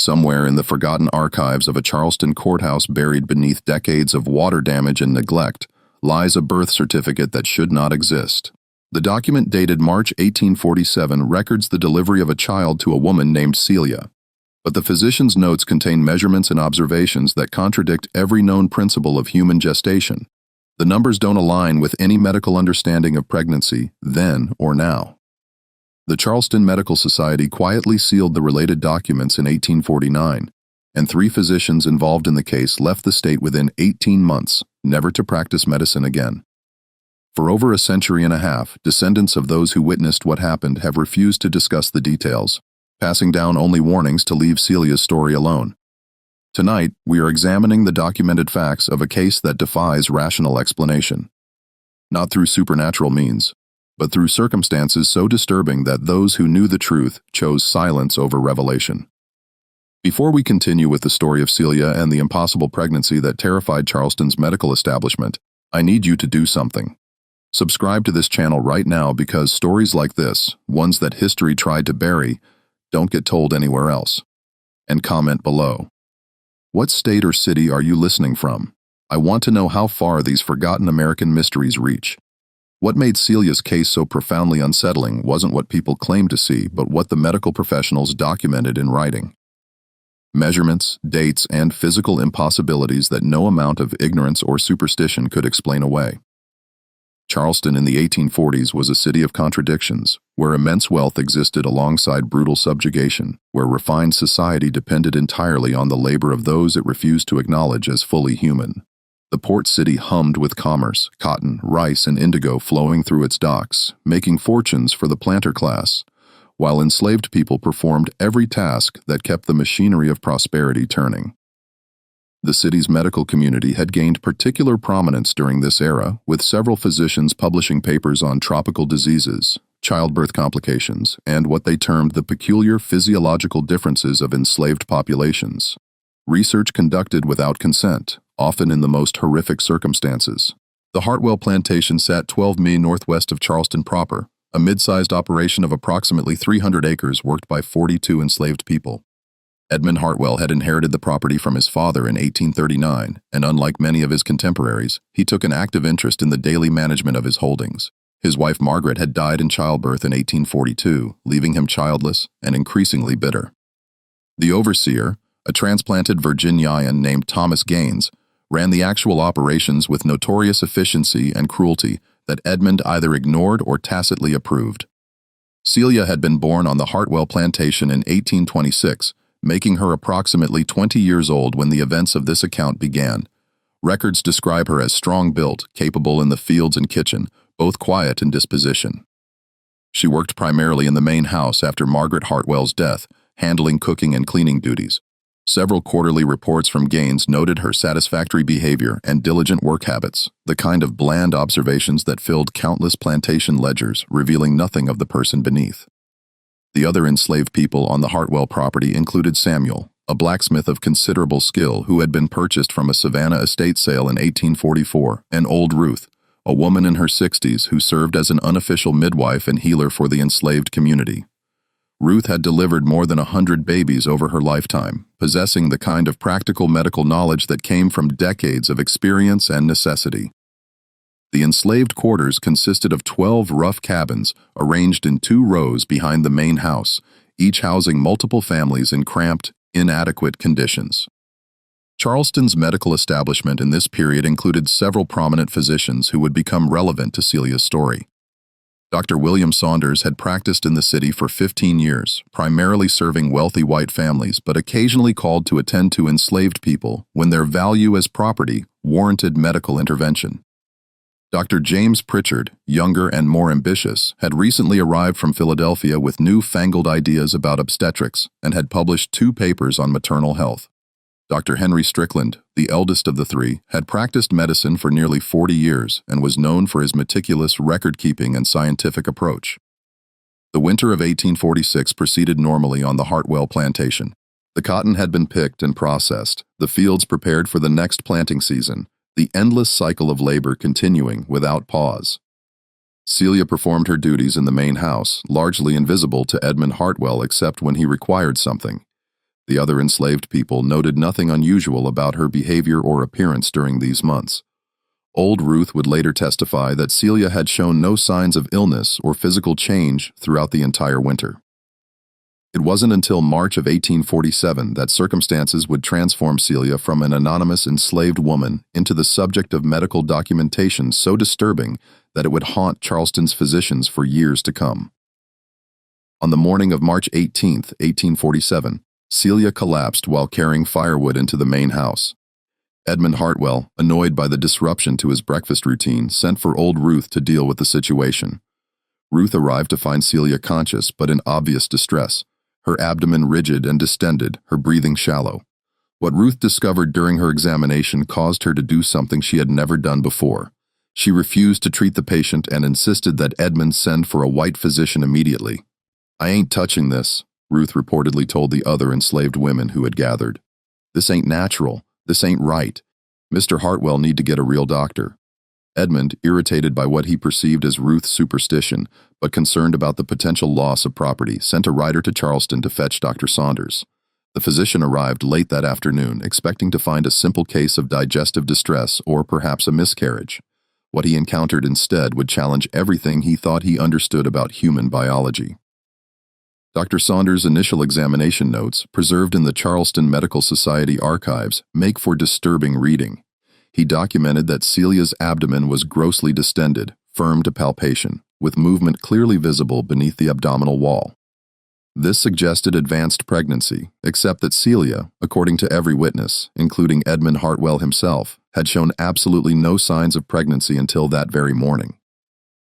Somewhere in the forgotten archives of a Charleston courthouse buried beneath decades of water damage and neglect lies a birth certificate that should not exist. The document dated March 1847 records the delivery of a child to a woman named Celia, but the physician's notes contain measurements and observations that contradict every known principle of human gestation. The numbers don't align with any medical understanding of pregnancy, then or now. The Charleston Medical Society quietly sealed the related documents in 1849, and 3 physicians involved in the case left the state within 18 months, never to practice medicine again. For over a century and a half, descendants of those who witnessed what happened have refused to discuss the details, passing down only warnings to leave Celia's story alone. Tonight, we are examining the documented facts of a case that defies rational explanation. Not through supernatural means, but through circumstances so disturbing that those who knew the truth chose silence over revelation. Before we continue with the story of Celia and the impossible pregnancy that terrified Charleston's medical establishment, I need you to do something. Subscribe to this channel right now because stories like this, ones that history tried to bury, don't get told anywhere else. And comment below. What state or city are you listening from? I want to know how far these forgotten American mysteries reach. What made Celia's case so profoundly unsettling wasn't what people claimed to see, but what the medical professionals documented in writing. Measurements, dates, and physical impossibilities that no amount of ignorance or superstition could explain away. Charleston in the 1840s was a city of contradictions, where immense wealth existed alongside brutal subjugation, where refined society depended entirely on the labor of those it refused to acknowledge as fully human. The port city hummed with commerce, cotton, rice, and indigo flowing through its docks, making fortunes for the planter class, while enslaved people performed every task that kept the machinery of prosperity turning. The city's medical community had gained particular prominence during this era, with several physicians publishing papers on tropical diseases, childbirth complications, and what they termed the peculiar physiological differences of enslaved populations. Research conducted without consent, often in the most horrific circumstances. The Hartwell Plantation sat 12 mi northwest of Charleston proper, a mid-sized operation of approximately 300 acres worked by 42 enslaved people. Edmund Hartwell had inherited the property from his father in 1839, and unlike many of his contemporaries, he took an active interest in the daily management of his holdings. His wife Margaret had died in childbirth in 1842, leaving him childless and increasingly bitter. The overseer, a transplanted Virginian named Thomas Gaines, ran the actual operations with notorious efficiency and cruelty that Edmund either ignored or tacitly approved. Celia had been born on the Hartwell plantation in 1826, making her approximately 20 years old when the events of this account began. Records describe her as strong-built, capable in the fields and kitchen, both quiet in disposition. She worked primarily in the main house after Margaret Hartwell's death, handling cooking and cleaning duties. Several quarterly reports from Gaines noted her satisfactory behavior and diligent work habits, the kind of bland observations that filled countless plantation ledgers, revealing nothing of the person beneath. The other enslaved people on the Hartwell property included Samuel, a blacksmith of considerable skill who had been purchased from a Savannah estate sale in 1844, and old Ruth, a woman in her 60s who served as an unofficial midwife and healer for the enslaved community. Ruth had delivered more than 100 babies over her lifetime, possessing the kind of practical medical knowledge that came from decades of experience and necessity. The enslaved quarters consisted of 12 rough cabins arranged in 2 rows behind the main house, each housing multiple families in cramped, inadequate conditions. Charleston's medical establishment in this period included several prominent physicians who would become relevant to Celia's story. Dr. William Saunders had practiced in the city for 15 years, primarily serving wealthy white families, but occasionally called to attend to enslaved people when their value as property warranted medical intervention. Dr. James Pritchard, younger and more ambitious, had recently arrived from Philadelphia with new-fangled ideas about obstetrics and had published 2 papers on maternal health. Dr. Henry Strickland, the eldest of the 3, had practiced medicine for nearly 40 years and was known for his meticulous record-keeping and scientific approach. The winter of 1846 proceeded normally on the Hartwell plantation. The cotton had been picked and processed, the fields prepared for the next planting season, the endless cycle of labor continuing without pause. Celia performed her duties in the main house, largely invisible to Edmund Hartwell except when he required something. The other enslaved people noted nothing unusual about her behavior or appearance during these months. Old Ruth would later testify that Celia had shown no signs of illness or physical change throughout the entire winter. It wasn't until March of 1847 that circumstances would transform Celia from an anonymous enslaved woman into the subject of medical documentation so disturbing that it would haunt Charleston's physicians for years to come. On the morning of March 18, 1847, Celia collapsed while carrying firewood into the main house. Edmund Hartwell, annoyed by the disruption to his breakfast routine, sent for old Ruth to deal with the situation. Ruth arrived to find Celia conscious but in obvious distress, her abdomen rigid and distended, her breathing shallow. What Ruth discovered during her examination caused her to do something she had never done before. She refused to treat the patient and insisted that Edmund send for a white physician immediately. "I ain't touching this," Ruth reportedly told the other enslaved women who had gathered. "This ain't natural. This ain't right. Mr. Hartwell need to get a real doctor." Edmund, irritated by what he perceived as Ruth's superstition, but concerned about the potential loss of property, sent a rider to Charleston to fetch Dr. Saunders. The physician arrived late that afternoon, expecting to find a simple case of digestive distress or perhaps a miscarriage. What he encountered instead would challenge everything he thought he understood about human biology. Dr. Saunders' initial examination notes, preserved in the Charleston Medical Society archives, make for disturbing reading. He documented that Celia's abdomen was grossly distended, firm to palpation, with movement clearly visible beneath the abdominal wall. This suggested advanced pregnancy, except that Celia, according to every witness, including Edmund Hartwell himself, had shown absolutely no signs of pregnancy until that very morning.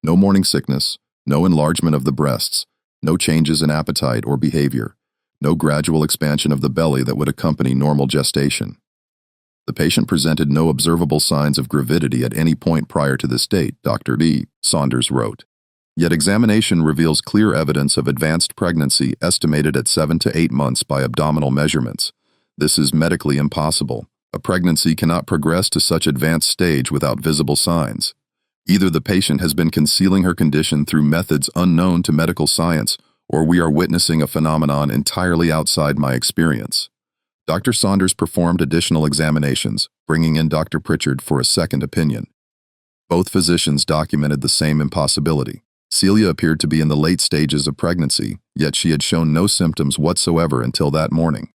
No morning sickness, no enlargement of the breasts, no changes in appetite or behavior, no gradual expansion of the belly that would accompany normal gestation. The patient presented no observable signs of gravidity at any point prior to this date, Dr. D. Saunders wrote. Yet examination reveals clear evidence of advanced pregnancy estimated at 7 to 8 months by abdominal measurements. This is medically impossible. A pregnancy cannot progress to such advanced stage without visible signs. Either the patient has been concealing her condition through methods unknown to medical science, or we are witnessing a phenomenon entirely outside my experience. Dr. Saunders performed additional examinations, bringing in Dr. Pritchard for a second opinion. Both physicians documented the same impossibility. Celia appeared to be in the late stages of pregnancy, yet she had shown no symptoms whatsoever until that morning.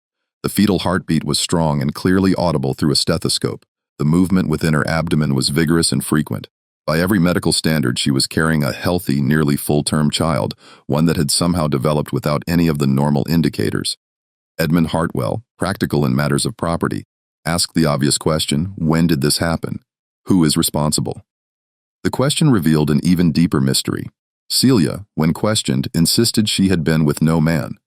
The fetal heartbeat was strong and clearly audible through a stethoscope. The movement within her abdomen was vigorous and frequent. By every medical standard, she was carrying a healthy, nearly full-term child, one that had somehow developed without any of the normal indicators. Edmund Hartwell, practical in matters of property, asked the obvious question, when did this happen? Who is responsible? The question revealed an even deeper mystery. Celia, when questioned, insisted she had been with no man.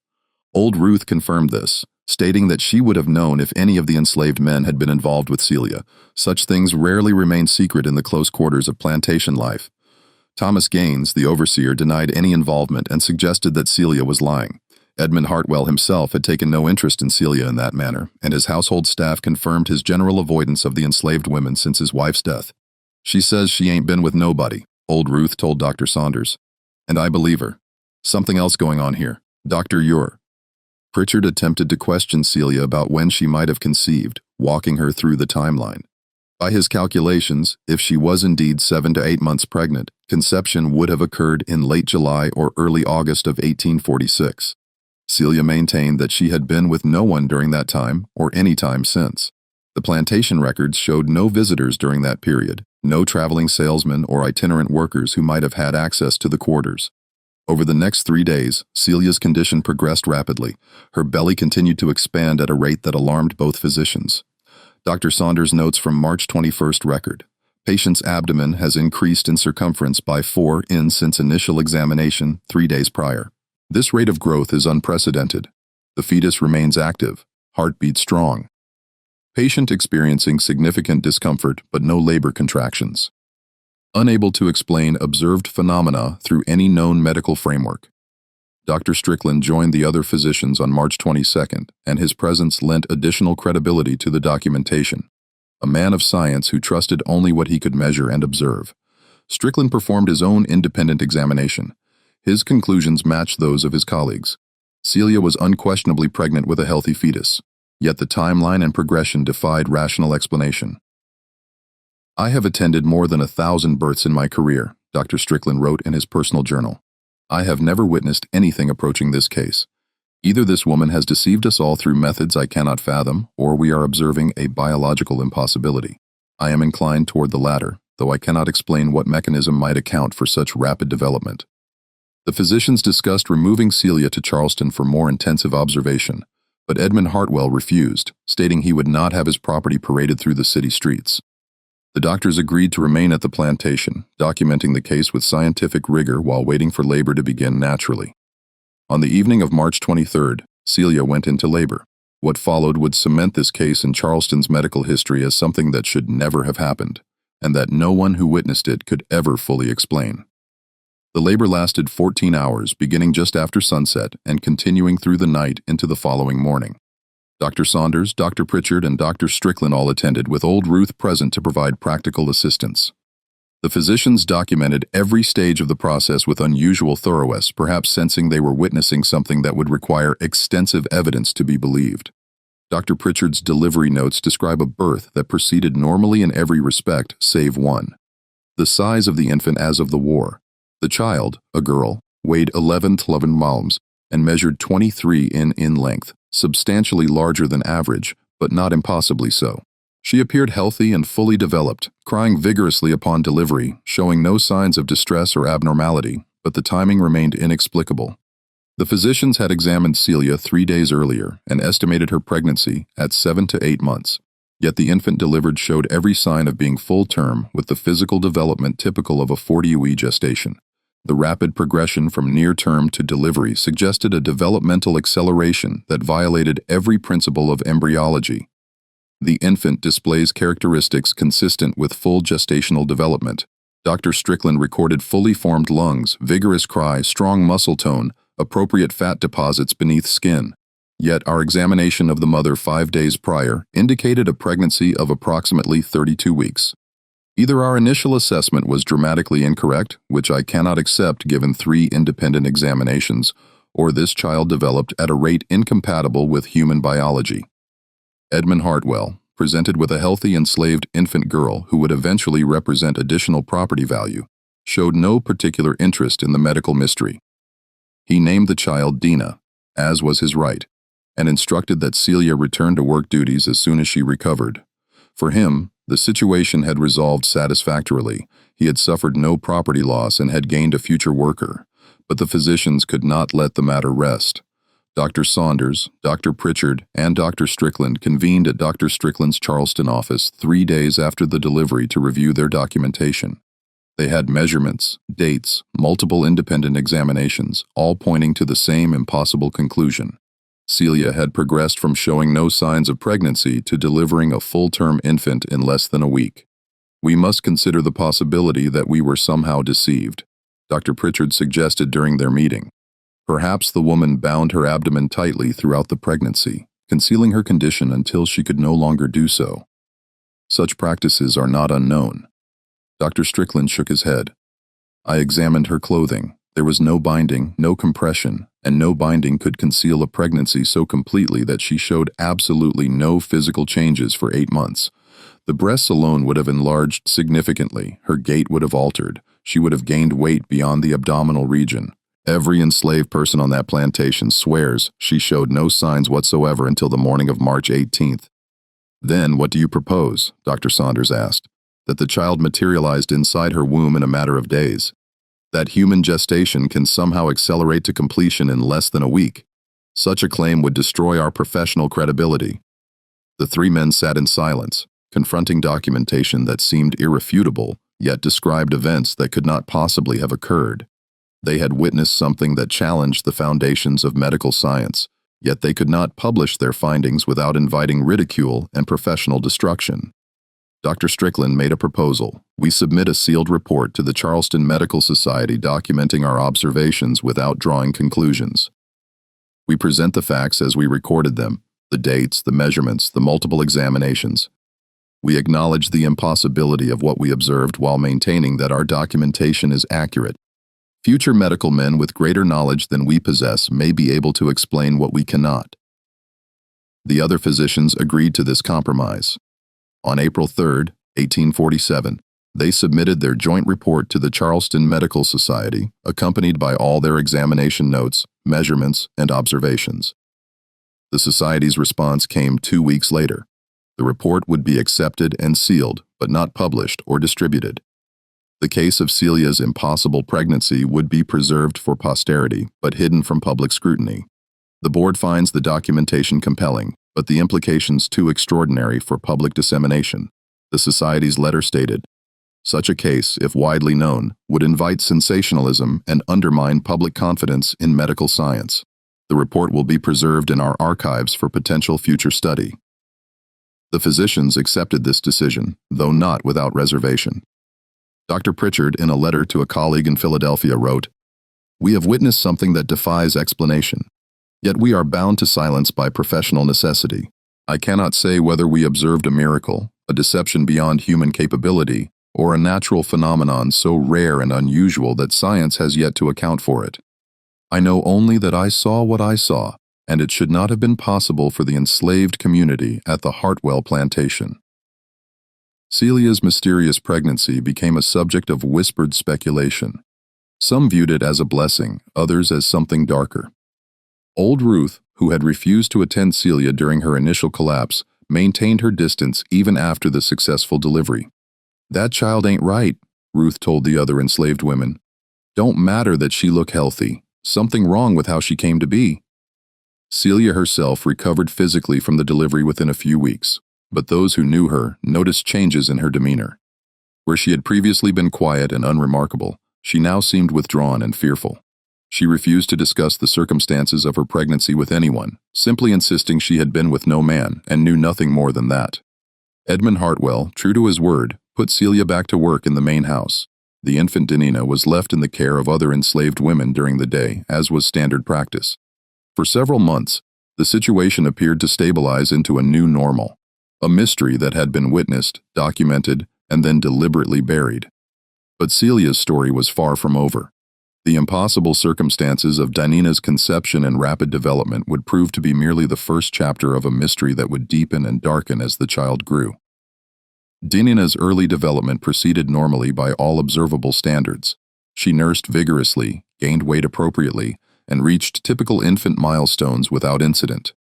Old Ruth confirmed this, stating that she would have known if any of the enslaved men had been involved with Celia. Such things rarely remain secret in the close quarters of plantation life. Thomas Gaines, the overseer, denied any involvement and suggested that Celia was lying. Edmund Hartwell himself had taken no interest in Celia in that manner, and his household staff confirmed his general avoidance of the enslaved women since his wife's death. "She says she ain't been with nobody," Old Ruth told Dr. Saunders. "And I believe her. Something else going on here. Dr. Pritchard attempted to question Celia about when she might have conceived, walking her through the timeline. By his calculations, if she was indeed 7 to 8 months pregnant, conception would have occurred in late July or early August of 1846. Celia maintained that she had been with no one during that time or any time since. The plantation records showed no visitors during that period, no traveling salesmen or itinerant workers who might have had access to the quarters. Over the next 3 days, Celia's condition progressed rapidly. Her belly continued to expand at a rate that alarmed both physicians. Dr. Saunders notes from March 21st record, patient's abdomen has increased in circumference by 4 in since initial examination 3 days prior. This rate of growth is unprecedented. The fetus remains active, heartbeat strong. Patient experiencing significant discomfort but no labor contractions. Unable to explain observed phenomena through any known medical framework. Dr. Strickland joined the other physicians on March 22nd, and his presence lent additional credibility to the documentation. A man of science who trusted only what he could measure and observe. Strickland performed his own independent examination. His conclusions matched those of his colleagues. Celia was unquestionably pregnant with a healthy fetus, yet the timeline and progression defied rational explanation. "I have attended more than 1,000 births in my career," Dr. Strickland wrote in his personal journal. "I have never witnessed anything approaching this case. Either this woman has deceived us all through methods I cannot fathom, or we are observing a biological impossibility. I am inclined toward the latter, though I cannot explain what mechanism might account for such rapid development." The physicians discussed removing Celia to Charleston for more intensive observation, but Edmund Hartwell refused, stating he would not have his property paraded through the city streets. The doctors agreed to remain at the plantation, documenting the case with scientific rigor while waiting for labor to begin naturally. On the evening of March 23rd, Celia went into labor. What followed would cement this case in Charleston's medical history as something that should never have happened, and that no one who witnessed it could ever fully explain. The labor lasted 14 hours, beginning just after sunset and continuing through the night into the following morning. Dr. Saunders, Dr. Pritchard, and Dr. Strickland all attended, with old Ruth present to provide practical assistance. The physicians documented every stage of the process with unusual thoroughness, perhaps sensing they were witnessing something that would require extensive evidence to be believed. Dr. Pritchard's delivery notes describe a birth that proceeded normally in every respect, save one: the size of the infant as of the war. The child, a girl, weighed 11 pounds and measured 23 in length, substantially larger than average, but not impossibly so. She appeared healthy and fully developed, crying vigorously upon delivery, showing no signs of distress or abnormality, but the timing remained inexplicable. The physicians had examined Celia 3 days earlier and estimated her pregnancy at 7 to 8 months. Yet the infant delivered showed every sign of being full term, with the physical development typical of a 40-week gestation. The rapid progression from near term to delivery suggested a developmental acceleration that violated every principle of embryology. The infant displays characteristics consistent with full gestational development. Dr. Strickland recorded fully formed lungs, vigorous cry, strong muscle tone, appropriate fat deposits beneath skin. Yet our examination of the mother 5 days prior indicated a pregnancy of approximately 32 weeks. Either our initial assessment was dramatically incorrect, which I cannot accept given 3 independent examinations, or this child developed at a rate incompatible with human biology. Edmund Hartwell, presented with a healthy enslaved infant girl who would eventually represent additional property value, showed no particular interest in the medical mystery. He named the child Dina, as was his right, and instructed that Celia return to work duties as soon as she recovered. For him, the situation had resolved satisfactorily. He had suffered no property loss and had gained a future worker. But the physicians could not let the matter rest. Dr. Saunders, Dr. Pritchard, and Dr. Strickland convened at Dr. Strickland's Charleston office 3 days after the delivery to review their documentation. They had measurements, dates, multiple independent examinations, all pointing to the same impossible conclusion. Celia had progressed from showing no signs of pregnancy to delivering a full-term infant in less than a week. We must consider the possibility that we were somehow deceived, Dr. Pritchard suggested during their meeting. Perhaps the woman bound her abdomen tightly throughout the pregnancy, concealing her condition until she could no longer do so. Such practices are not unknown. Dr. Strickland shook his head. I examined her clothing. There was no binding, no compression, and no binding could conceal a pregnancy so completely that she showed absolutely no physical changes for 8 months. The breasts alone would have enlarged significantly, her gait would have altered, she would have gained weight beyond the abdominal region. Every enslaved person on that plantation swears she showed no signs whatsoever until the morning of March 18th. Then, what do you propose? Dr. Saunders asked. That the child materialized inside her womb in a matter of days. That human gestation can somehow accelerate to completion in less than a week. Such a claim would destroy our professional credibility. The 3 men sat in silence, confronting documentation that seemed irrefutable, yet described events that could not possibly have occurred. They had witnessed something that challenged the foundations of medical science, yet they could not publish their findings without inviting ridicule and professional destruction. Dr. Strickland made a proposal. We submit a sealed report to the Charleston Medical Society documenting our observations without drawing conclusions. We present the facts as we recorded them, the dates, the measurements, the multiple examinations. We acknowledge the impossibility of what we observed while maintaining that our documentation is accurate. Future medical men with greater knowledge than we possess may be able to explain what we cannot. The other physicians agreed to this compromise. On April 3, 1847, they submitted their joint report to the Charleston Medical Society, accompanied by all their examination notes, measurements, and observations. The society's response came 2 weeks later. The report would be accepted and sealed, but not published or distributed. The case of Celia's impossible pregnancy would be preserved for posterity, but hidden from public scrutiny. The board finds the documentation compelling, but the implications too extraordinary for public dissemination. The society's letter stated, "Such a case, if widely known, would invite sensationalism and undermine public confidence in medical science. The report will be preserved in our archives for potential future study." The physicians accepted this decision, though not without reservation. Dr. Pritchard, in a letter to a colleague in Philadelphia, wrote, "We have witnessed something that defies explanation. Yet we are bound to silence by professional necessity. I cannot say whether we observed a miracle, a deception beyond human capability, or a natural phenomenon so rare and unusual that science has yet to account for it. I know only that I saw what I saw, and it should not have been possible for the enslaved community at the Hartwell plantation." Celia's mysterious pregnancy became a subject of whispered speculation. Some viewed it as a blessing, others as something darker. Old Ruth, who had refused to attend Celia during her initial collapse, maintained her distance even after the successful delivery. "That child ain't right," Ruth told the other enslaved women. "Don't matter that she look healthy. Something wrong with how she came to be." Celia herself recovered physically from the delivery within a few weeks, but those who knew her noticed changes in her demeanor. Where she had previously been quiet and unremarkable, she now seemed withdrawn and fearful. She refused to discuss the circumstances of her pregnancy with anyone, simply insisting she had been with no man and knew nothing more than that. Edmund Hartwell, true to his word, put Celia back to work in the main house. The infant Danina was left in the care of other enslaved women during the day, as was standard practice. For several months, the situation appeared to stabilize into a new normal, a mystery that had been witnessed, documented, and then deliberately buried. But Celia's story was far from over. The impossible circumstances of Danina's conception and rapid development would prove to be merely the first chapter of a mystery that would deepen and darken as the child grew. Danina's early development proceeded normally by all observable standards. She nursed vigorously, gained weight appropriately, and reached typical infant milestones without incident.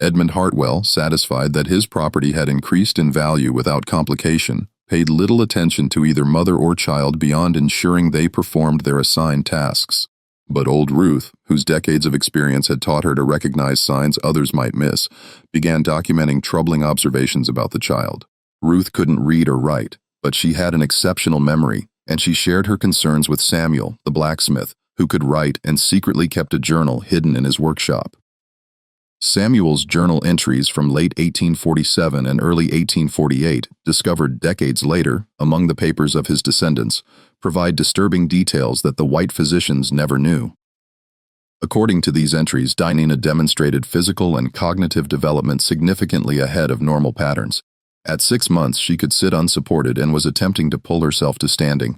Edmund Hartwell, satisfied that his property had increased in value without complication, paid little attention to either mother or child beyond ensuring they performed their assigned tasks. But old Ruth, whose decades of experience had taught her to recognize signs others might miss, began documenting troubling observations about the child. Ruth couldn't read or write, but she had an exceptional memory, and she shared her concerns with Samuel, the blacksmith, who could write and secretly kept a journal hidden in his workshop. Samuel's journal entries from late 1847 and early 1848, discovered decades later among the papers of his descendants, provide disturbing details that the white physicians never knew. According to these entries, Danina demonstrated physical and cognitive development significantly ahead of normal patterns. At 6 months, she could sit unsupported and was attempting to pull herself to standing.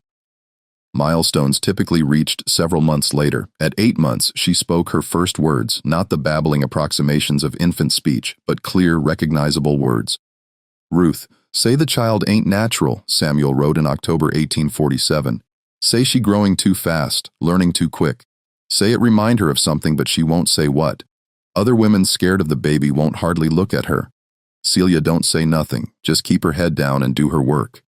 Milestones typically reached several months later. At 8 months, she spoke her first words, not the babbling approximations of infant speech, but clear, recognizable words. "Ruth, say the child ain't natural," Samuel wrote in October 1847. "Say she growing too fast, learning too quick. Say it remind her of something, but she won't say what. Other women scared of the baby won't hardly look at her. Celia, don't say nothing, just keep her head down and do her work."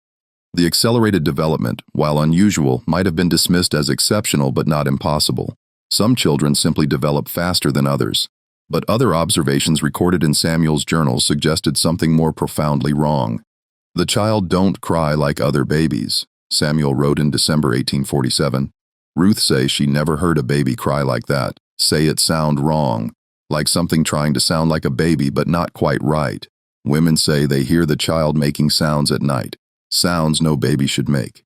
The accelerated development, while unusual, might have been dismissed as exceptional but not impossible. Some children simply develop faster than others. But other observations recorded in Samuel's journal suggested something more profoundly wrong. "The child don't cry like other babies," Samuel wrote in December 1847. "Ruth say she never heard a baby cry like that. Say it sound wrong, like something trying to sound like a baby but not quite right. Women say they hear the child making sounds at night. Sounds no baby should make."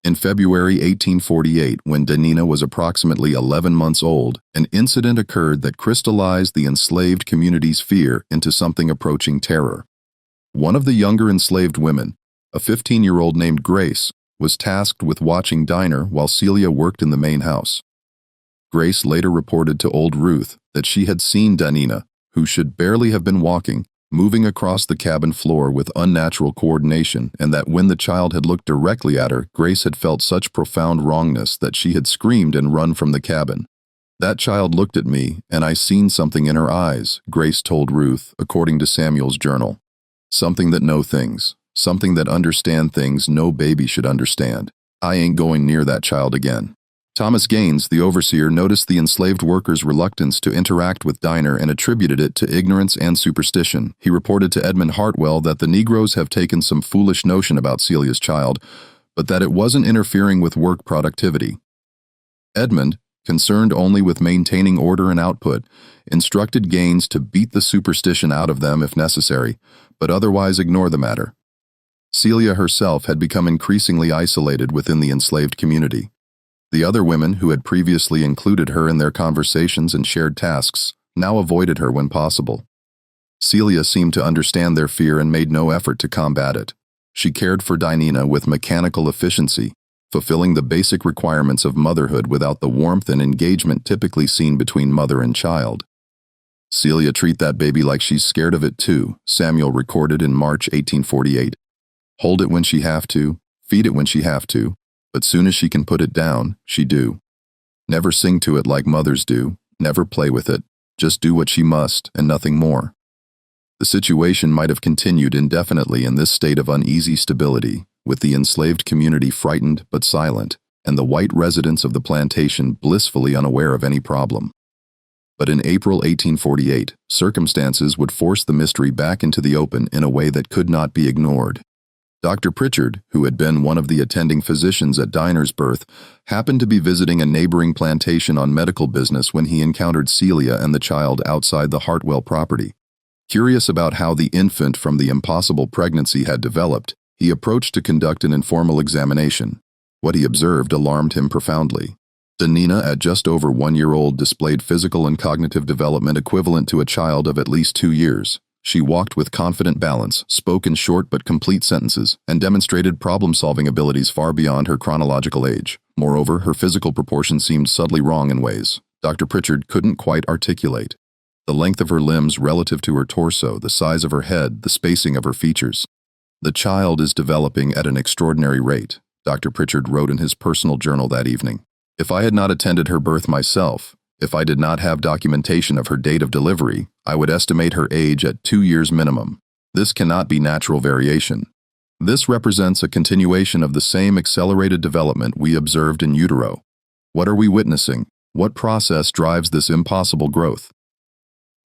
In February 1848, when Danina was approximately 11 months old, an incident occurred that crystallized the enslaved community's fear into something approaching terror. One of the younger enslaved women, a 15-year-old named Grace, was tasked with watching Dinah while Celia worked in the main house. Grace later reported to old Ruth that she had seen Dinah, who should barely have been walking, moving across the cabin floor with unnatural coordination, and that when the child had looked directly at her, Grace had felt such profound wrongness that she had screamed and run from the cabin. "That child looked at me, and I seen something in her eyes," Grace told Ruth, according to Samuel's journal. "Something that know things, something that understand things no baby should understand. I ain't going near that child again." Thomas Gaines, the overseer, noticed the enslaved workers' reluctance to interact with Dinah and attributed it to ignorance and superstition. He reported to Edmund Hartwell that the Negroes have taken some foolish notion about Celia's child, but that it wasn't interfering with work productivity. Edmund, concerned only with maintaining order and output, instructed Gaines to beat the superstition out of them if necessary, but otherwise ignore the matter. Celia herself had become increasingly isolated within the enslaved community. The other women who had previously included her in their conversations and shared tasks now avoided her when possible. Celia seemed to understand their fear and made no effort to combat it. She cared for Dinah with mechanical efficiency, fulfilling the basic requirements of motherhood without the warmth and engagement typically seen between mother and child. "Celia treat that baby like she's scared of it too," Samuel recorded in March 1848. "Hold it when she have to, feed it when she have to, but soon as she can put it down, she do. Never sing to it like mothers do, never play with it, just do what she must and nothing more." The situation might have continued indefinitely in this state of uneasy stability, with the enslaved community frightened but silent, and the white residents of the plantation blissfully unaware of any problem. But in April 1848, circumstances would force the mystery back into the open in a way that could not be ignored. Dr. Pritchard, who had been one of the attending physicians at Dinah's birth, happened to be visiting a neighboring plantation on medical business when he encountered Celia and the child outside the Hartwell property. Curious about how the infant from the impossible pregnancy had developed, he approached to conduct an informal examination. What he observed alarmed him profoundly. Dinah, at just over 1 year old, displayed physical and cognitive development equivalent to a child of at least 2 years. She walked with confident balance, spoke in short but complete sentences, and demonstrated problem-solving abilities far beyond her chronological age. Moreover, her physical proportions seemed subtly wrong in ways Dr. Pritchard couldn't quite articulate. The length of her limbs relative to her torso, the size of her head, the spacing of her features. "The child is developing at an extraordinary rate," Dr. Pritchard wrote in his personal journal that evening. "If I had not attended her birth myself, if I did not have documentation of her date of delivery, I would estimate her age at 2 years minimum. This cannot be natural variation. This represents a continuation of the same accelerated development we observed in utero. What are we witnessing? What process drives this impossible growth?"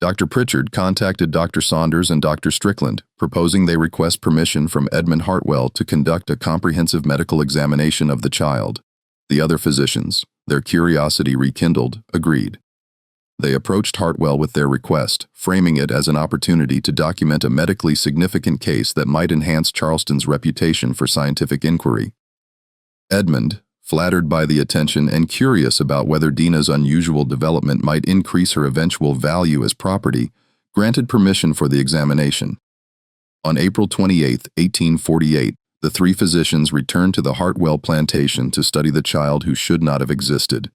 Dr. Pritchard contacted Dr. Saunders and Dr. Strickland, proposing they request permission from Edmund Hartwell to conduct a comprehensive medical examination of the child. The other physicians, their curiosity rekindled, agreed. They approached Hartwell with their request, framing it as an opportunity to document a medically significant case that might enhance Charleston's reputation for scientific inquiry. Edmund, flattered by the attention and curious about whether Dinah's unusual development might increase her eventual value as property, granted permission for the examination. On April 28, 1848, the 3 physicians returned to the Hartwell plantation to study the child who should not have existed.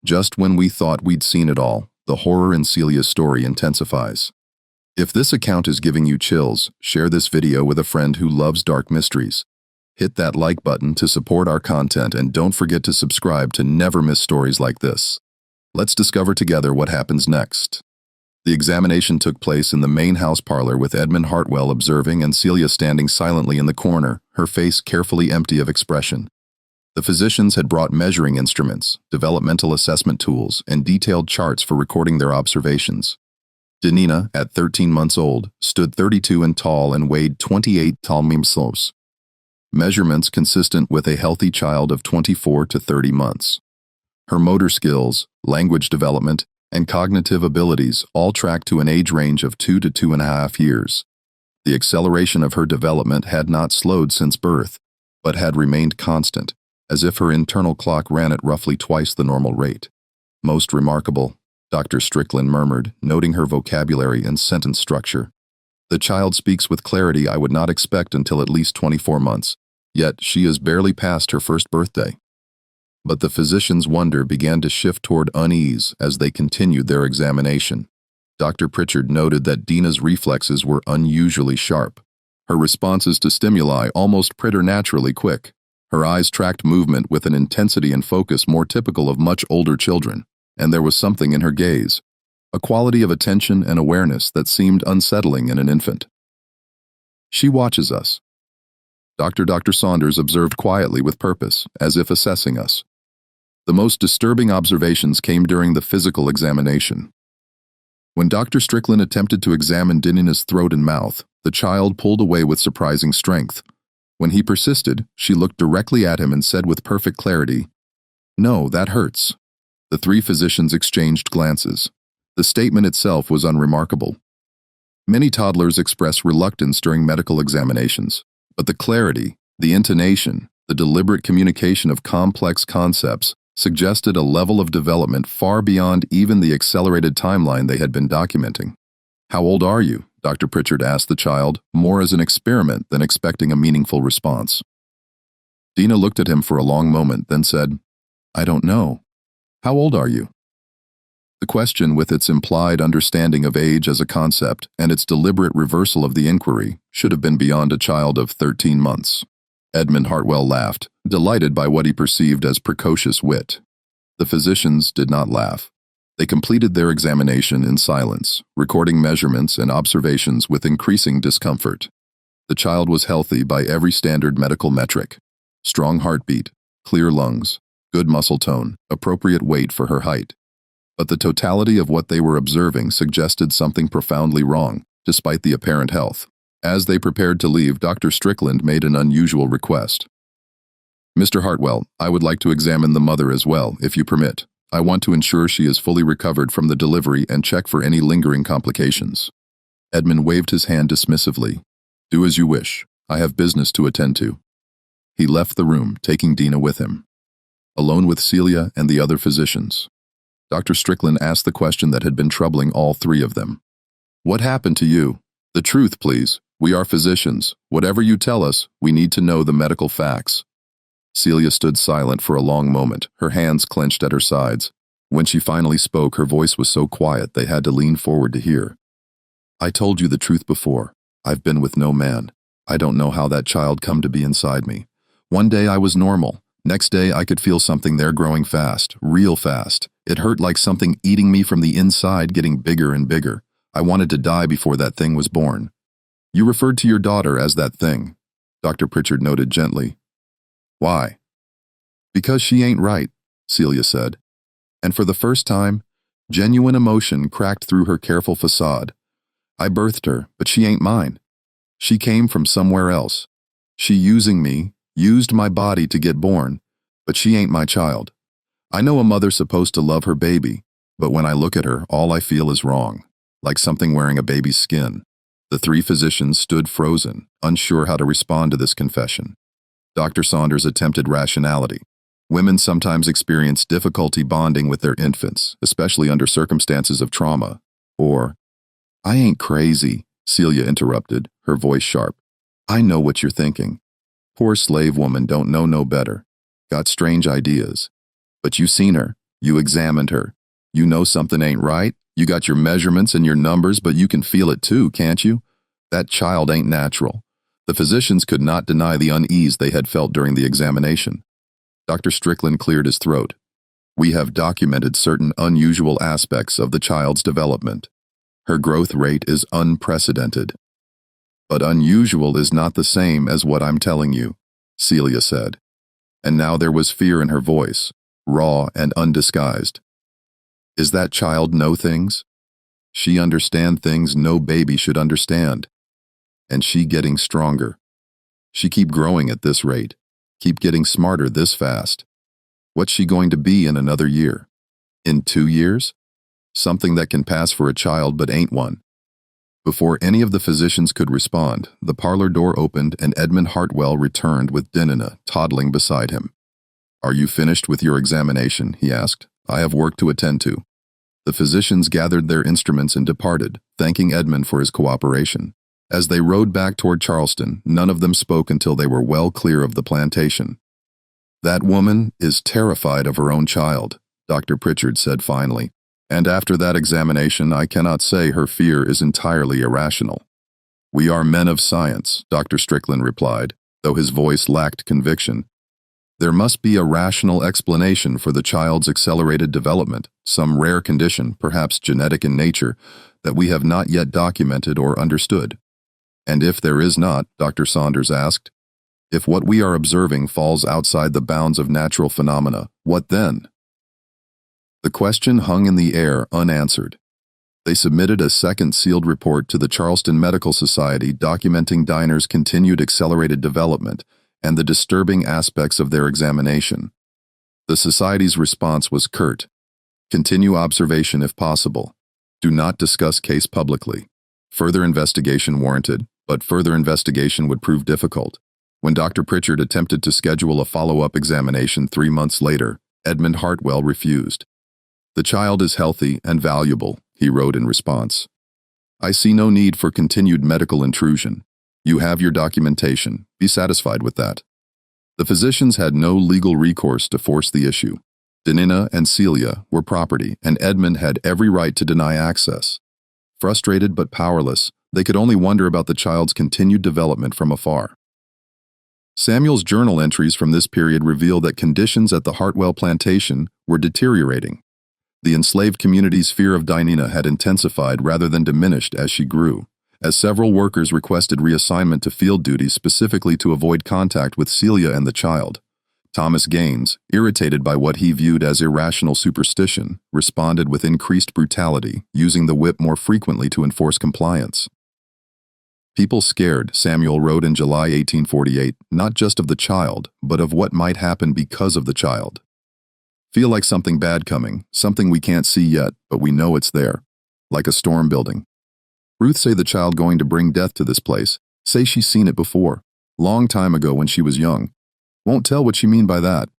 Just when we thought we'd seen it all, the horror in Celia's story intensifies. If this account is giving you chills, share this video with a friend who loves dark mysteries. Hit that like button to support our content, and don't forget to subscribe to never miss stories like this. Let's discover together what happens next. The examination took place in the main house parlor with Edmund Hartwell observing and Celia standing silently in the corner, her face carefully empty of expression. The physicians had brought measuring instruments, developmental assessment tools, and detailed charts for recording their observations. Dinah, at 13 months old, stood 32 and tall and weighed 28 kilos. Measurements consistent with a healthy child of 24 to 30 months. Her motor skills, language development, and cognitive abilities all tracked to an age range of 2 to 2.5 years. The acceleration of her development had not slowed since birth, but had remained constant, as if her internal clock ran at roughly twice the normal rate. "Most remarkable," Dr. Strickland murmured, noting her vocabulary and sentence structure. "The child speaks with clarity I would not expect until at least 24 months, yet she is barely past her first birthday. But the physician's wonder began to shift toward unease as they continued their examination. Dr. Pritchard noted that Dina's reflexes were unusually sharp. Her responses to stimuli almost preternaturally quick. Her eyes tracked movement with an intensity and focus more typical of much older children, and there was something in her gaze, a quality of attention and awareness that seemed unsettling in an infant. She watches us. Dr. Saunders observed quietly with purpose, as if assessing us. The most disturbing observations came during the physical examination. When Dr. Strickland attempted to examine Dina's throat and mouth, the child pulled away with surprising strength. When he persisted, she looked directly at him and said with perfect clarity, "No, that hurts." The three physicians exchanged glances. The statement itself was unremarkable. Many toddlers express reluctance during medical examinations, but the clarity, the intonation, the deliberate communication of complex concepts suggested a level of development far beyond even the accelerated timeline they had been documenting. "How old are you?" Dr. Pritchard asked the child, more as an experiment than expecting a meaningful response. Dina looked at him for a long moment, then said, "I don't know. How old are you?" The question, with its implied understanding of age as a concept and its deliberate reversal of the inquiry, should have been beyond a child of 13 months. Edmund Hartwell laughed, delighted by what he perceived as precocious wit. The physicians did not laugh. They completed their examination in silence, recording measurements and observations with increasing discomfort. The child was healthy by every standard medical metric: strong heartbeat, clear lungs, good muscle tone, appropriate weight for her height. But the totality of what they were observing suggested something profoundly wrong, despite the apparent health. As they prepared to leave, Dr. Strickland made an unusual request. "Mr. Hartwell, I would like to examine the mother as well, if you permit. I want to ensure she is fully recovered from the delivery and check for any lingering complications." Edmund waved his hand dismissively. "Do as you wish. I have business to attend to." He left the room, taking Dina with him. Alone with Celia and the other physicians, Dr. Strickland asked the question that had been troubling all three of them. "What happened to you? The truth, please. We are physicians. Whatever you tell us, we need to know the medical facts." Celia stood silent for a long moment, her hands clenched at her sides. When she finally spoke, her voice was so quiet they had to lean forward to hear. "I told you the truth before. I've been with no man. I don't know how that child come to be inside me. One day I was normal. Next day I could feel something there growing fast, real fast. It hurt like something eating me from the inside, getting bigger and bigger. I wanted to die before that thing was born." "You referred to your daughter as that thing," Dr. Pritchard noted gently. "Why?" "Because she ain't right," Celia said. And for the first time, genuine emotion cracked through her careful facade. "I birthed her, but she ain't mine. She came from somewhere else. She using me, used my body to get born, but she ain't my child. I know a mother's supposed to love her baby, but when I look at her, all I feel is wrong, like something wearing a baby's skin." The three physicians stood frozen, unsure how to respond to this confession. Dr. Saunders attempted rationality. Women sometimes experience difficulty bonding with their infants, especially under circumstances of trauma. Or, "I ain't crazy," Celia interrupted, her voice sharp. "I know what you're thinking. Poor slave woman don't know no better. Got strange ideas. But you seen her. You examined her. You know something ain't right. You got your measurements and your numbers, but you can feel it too, can't you? That child ain't natural." The physicians could not deny the unease they had felt during the examination. Dr. Strickland cleared his throat. "We have documented certain unusual aspects of the child's development. Her growth rate is unprecedented. But unusual is not the same as what I'm telling you," Celia said. And now there was fear in her voice, raw and undisguised. "Is that child know things? She understand things no baby should understand. And she getting stronger. She keep growing at this rate, keep getting smarter this fast. What's she going to be in another year? In 2 years? Something that can pass for a child but ain't one." Before any of the physicians could respond, the parlor door opened and Edmund Hartwell returned with Dina toddling beside him. "Are you finished with your examination?" he asked. "I have work to attend to." The physicians gathered their instruments and departed, thanking Edmund for his cooperation. As they rode back toward Charleston, none of them spoke until they were well clear of the plantation. "That woman is terrified of her own child," Dr. Pritchard said finally, "and after that examination I cannot say her fear is entirely irrational." "We are men of science," Dr. Strickland replied, though his voice lacked conviction. "There must be a rational explanation for the child's accelerated development, some rare condition, perhaps genetic in nature, that we have not yet documented or understood." "And if there is not," Dr. Saunders asked, "if what we are observing falls outside the bounds of natural phenomena, what then?" The question hung in the air unanswered. They submitted a second sealed report to the Charleston Medical Society documenting Diner's continued accelerated development and the disturbing aspects of their examination. The Society's response was curt: "Continue observation if possible. Do not discuss case publicly. Further investigation warranted, but further investigation would prove difficult." When Dr. Pritchard attempted to schedule a follow-up examination 3 months later, Edmund Hartwell refused. "The child is healthy and valuable," he wrote in response. "I see no need for continued medical intrusion. You have your documentation. Be satisfied with that." The physicians had no legal recourse to force the issue. Denina and Celia were property, and Edmund had every right to deny access. Frustrated but powerless, they could only wonder about the child's continued development from afar. Samuel's journal entries from this period reveal that conditions at the Hartwell plantation were deteriorating. The enslaved community's fear of Dinina had intensified rather than diminished as she grew, as several workers requested reassignment to field duties specifically to avoid contact with Celia and the child. Thomas Gaines, irritated by what he viewed as irrational superstition, responded with increased brutality, using the whip more frequently to enforce compliance. "People scared," Samuel wrote in July 1848, "not just of the child, but of what might happen because of the child. Feel like something bad coming, something we can't see yet, but we know it's there, like a storm building. Ruth say the child going to bring death to this place, say she's seen it before, long time ago when she was young. Won't tell what she mean by that."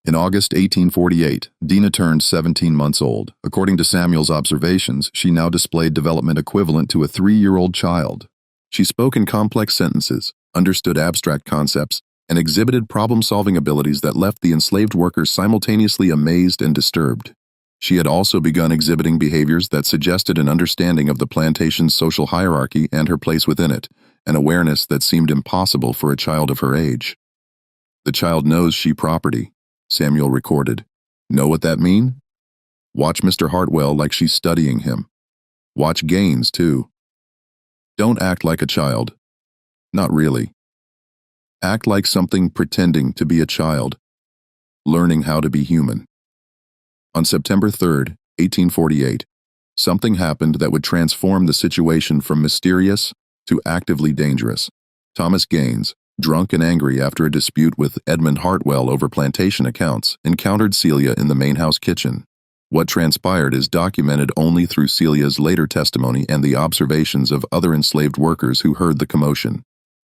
In August 1848, Dina turned 17 months old. According to Samuel's observations, she now displayed development equivalent to a 3-year-old child. She spoke in complex sentences, understood abstract concepts, and exhibited problem-solving abilities that left the enslaved workers simultaneously amazed and disturbed. She had also begun exhibiting behaviors that suggested an understanding of the plantation's social hierarchy and her place within it, an awareness that seemed impossible for a child of her age. "The child knows she property," Samuel recorded. "Know what that mean? Watch Mr. Hartwell like she's studying him. Watch Gaines, too. Don't act like a child. Not really. Act like something pretending to be a child, learning how to be human." On September 3, 1848, something happened that would transform the situation from mysterious to actively dangerous. Thomas Gaines, drunk and angry after a dispute with Edmund Hartwell over plantation accounts, encountered Celia in the main house kitchen. What transpired is documented only through Celia's later testimony and the observations of other enslaved workers who heard the commotion.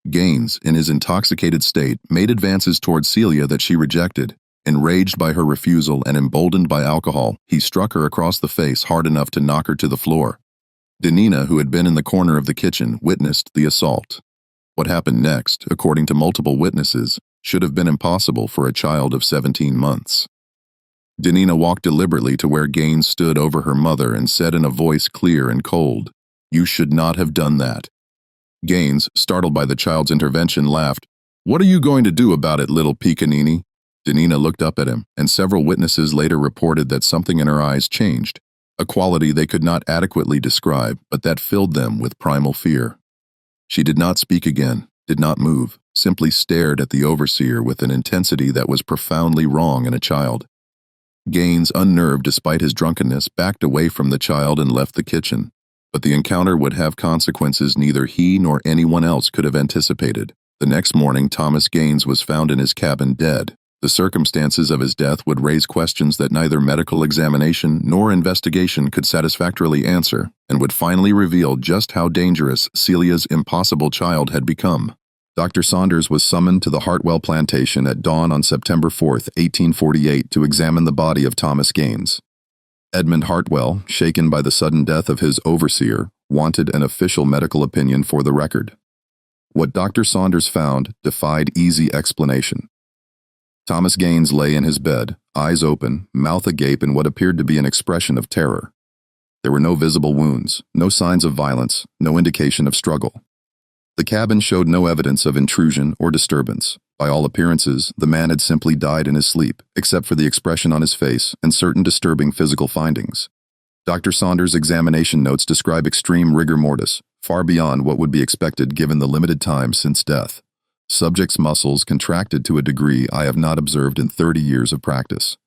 Gaines, in his intoxicated state, made advances toward Celia that she rejected. Enraged by her refusal and emboldened by alcohol, he struck her across the face hard enough to knock her to the floor. Denina, who had been in the corner of the kitchen, witnessed the assault. What happened next, according to multiple witnesses, should have been impossible for a child of 17 months. Denina walked deliberately to where Gaines stood over her mother and said in a voice clear and cold, "You should not have done that." Gaines, startled by the child's intervention, laughed. "What are you going to do about it, little Piccanini?" Denina looked up at him, and several witnesses later reported that something in her eyes changed, a quality they could not adequately describe, but that filled them with primal fear. She did not speak again, did not move, simply stared at the overseer with an intensity that was profoundly wrong in a child. Gaines, unnerved despite his drunkenness, backed away from the child and left the kitchen. But the encounter would have consequences neither he nor anyone else could have anticipated. The next morning, Thomas Gaines was found in his cabin dead. The circumstances of his death would raise questions that neither medical examination nor investigation could satisfactorily answer, and would finally reveal just how dangerous Celia's impossible child had become. Dr. Saunders was summoned to the Hartwell plantation at dawn on September 4, 1848, to examine the body of Thomas Gaines. Edmund Hartwell, shaken by the sudden death of his overseer, wanted an official medical opinion for the record. What Dr. Saunders found defied easy explanation. Thomas Gaines lay in his bed, eyes open, mouth agape in what appeared to be an expression of terror. There were no visible wounds, no signs of violence, no indication of struggle. The cabin showed no evidence of intrusion or disturbance. By all appearances, the man had simply died in his sleep, except for the expression on his face and certain disturbing physical findings. Dr. Saunders' examination notes describe extreme rigor mortis, far beyond what would be expected given the limited time since death. Subject's muscles contracted to a degree I have not observed in 30 years of practice.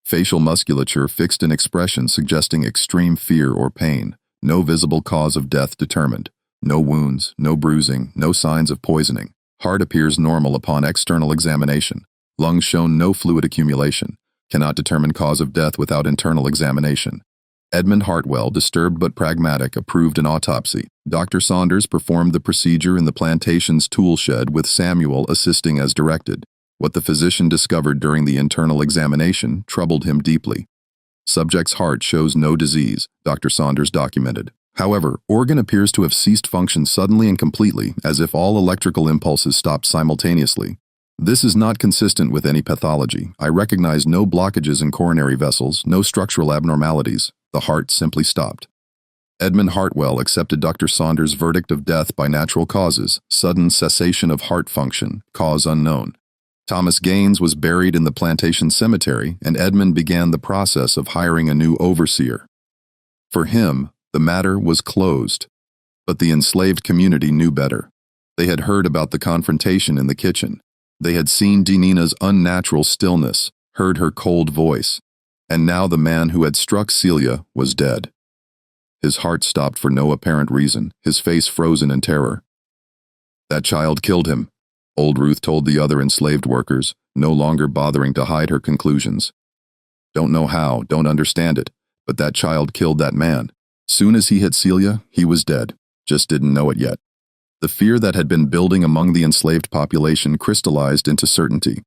Facial musculature fixed in expression suggesting extreme fear or pain. No visible cause of death determined. No wounds, no bruising, no signs of poisoning. Heart appears normal upon external examination. Lungs shown no fluid accumulation. Cannot determine cause of death without internal examination. Edmund Hartwell, disturbed but pragmatic, approved an autopsy. Dr. Saunders performed the procedure in the plantation's tool shed with Samuel assisting as directed. What the physician discovered during the internal examination troubled him deeply. Subject's heart shows no disease, Dr. Saunders documented. However, organ appears to have ceased function suddenly and completely, as if all electrical impulses stopped simultaneously. This is not consistent with any pathology. I recognize no blockages in coronary vessels, no structural abnormalities. The heart simply stopped. Edmund Hartwell accepted Dr. Saunders' verdict of death by natural causes, sudden cessation of heart function, cause unknown. Thomas Gaines was buried in the plantation cemetery, and Edmund began the process of hiring a new overseer. For him, the matter was closed. But the enslaved community knew better. They had heard about the confrontation in the kitchen. They had seen Denina's unnatural stillness, heard her cold voice. And now the man who had struck Celia was dead. His heart stopped for no apparent reason, his face frozen in terror. "That child killed him," old Ruth told the other enslaved workers, no longer bothering to hide her conclusions. "Don't know how, don't understand it, but that child killed that man. Soon as he hit Celia, he was dead, just didn't know it yet." The fear that had been building among the enslaved population crystallized into certainty.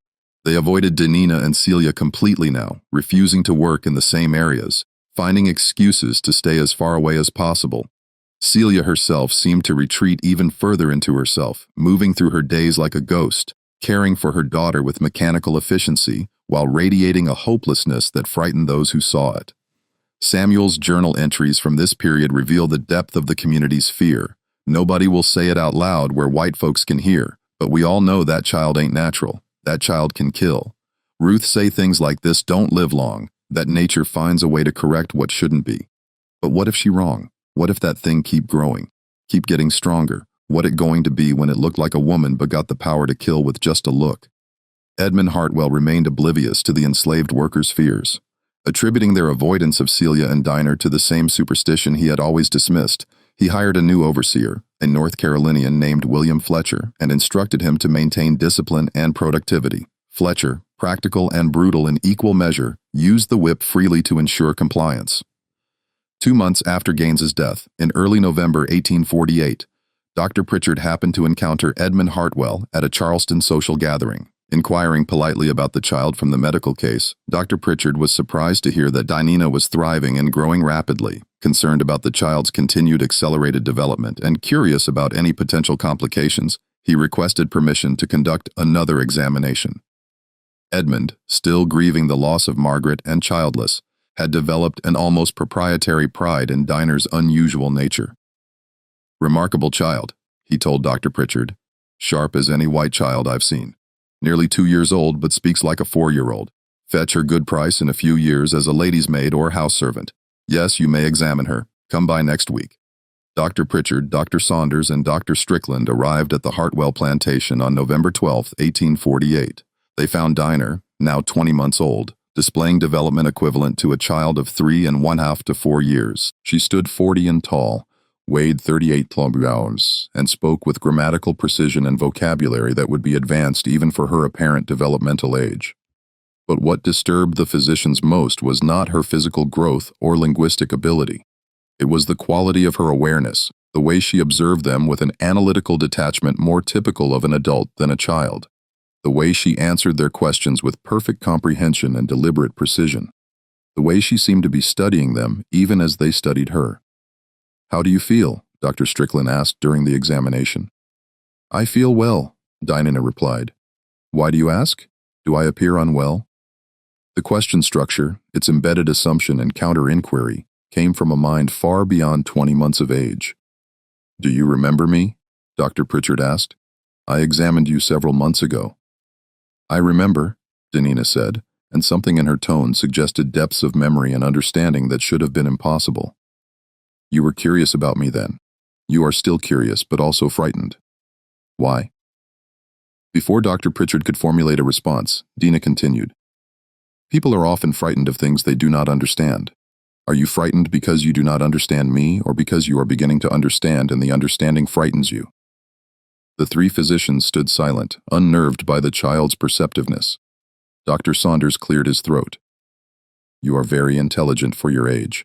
They avoided Denina and Celia completely now, refusing to work in the same areas, finding excuses to stay as far away as possible. Celia herself seemed to retreat even further into herself, moving through her days like a ghost, caring for her daughter with mechanical efficiency, while radiating a hopelessness that frightened those who saw it. Samuel's journal entries from this period reveal the depth of the community's fear. Nobody will say it out loud where white folks can hear, but we all know that child ain't natural. That child can kill. Ruth say things like this don't live long, that nature finds a way to correct what shouldn't be. But what if she wrong? What if that thing keep growing, keep getting stronger? What it going to be when it looked like a woman but got the power to kill with just a look? Edmund Hartwell remained oblivious to the enslaved workers' fears. Attributing their avoidance of Celia and Diner to the same superstition he had always dismissed, he hired a new overseer, a North Carolinian named William Fletcher, and instructed him to maintain discipline and productivity. Fletcher, practical and brutal in equal measure, used the whip freely to ensure compliance. 2 months after Gaines's death, in early November 1848, Dr. Pritchard happened to encounter Edmund Hartwell at a Charleston social gathering. Inquiring politely about the child from the medical case, Dr. Pritchard was surprised to hear that Denina was thriving and growing rapidly. Concerned about the child's continued accelerated development and curious about any potential complications, he requested permission to conduct another examination. Edmund, still grieving the loss of Margaret and childless, had developed an almost proprietary pride in Diner's unusual nature. "Remarkable child," he told Dr. Pritchard. "Sharp as any white child I've seen. Nearly 2 years old, but speaks like a 4-year-old. Fetch her good price in a few years as a lady's maid or house servant. Yes, you may examine her. Come by next week." Dr. Pritchard, Dr. Saunders, and Dr. Strickland arrived at the Hartwell plantation on November 12, 1848. They found Diner, now 20 months old, displaying development equivalent to a child of 3½ to 4 years. She stood 40 and tall, weighed 38 kilograms, and spoke with grammatical precision and vocabulary that would be advanced even for her apparent developmental age. But what disturbed the physicians most was not her physical growth or linguistic ability. It was the quality of her awareness, the way she observed them with an analytical detachment more typical of an adult than a child, the way she answered their questions with perfect comprehension and deliberate precision. the way she seemed to be studying them even as they studied her. "How do you feel?" Dr. Strickland asked during the examination. "I feel well," Dinah replied. "Why do you ask? Do I appear unwell?" The question structure, its embedded assumption and counter-inquiry, came from a mind far beyond 20 months of age. "Do you remember me?" Dr. Pritchard asked. "I examined you several months ago." "I remember," Dinah said, and something in her tone suggested depths of memory and understanding that should have been impossible. "You were curious about me then. You are still curious, but also frightened. Why?" Before Dr. Pritchard could formulate a response, Dinah continued. "People are often frightened of things they do not understand. Are you frightened because you do not understand me, or because you are beginning to understand and the understanding frightens you?" The three physicians stood silent, unnerved by the child's perceptiveness. Dr. Saunders cleared his throat. "You are very intelligent for your age."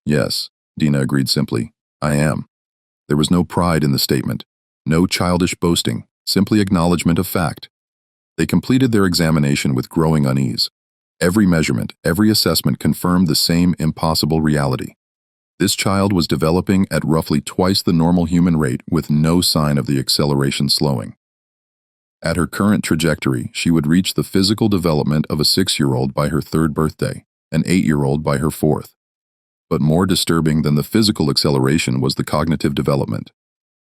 "Yes," Dinah agreed simply. "I am." There was no pride in the statement, no childish boasting, simply acknowledgement of fact. They completed their examination with growing unease. Every measurement, every assessment confirmed the same impossible reality. This child was developing at roughly twice the normal human rate with no sign of the acceleration slowing. At her current trajectory, she would reach the physical development of a 6-year-old by her 3rd birthday, an 8-year-old by her 4th. But more disturbing than the physical acceleration was the cognitive development.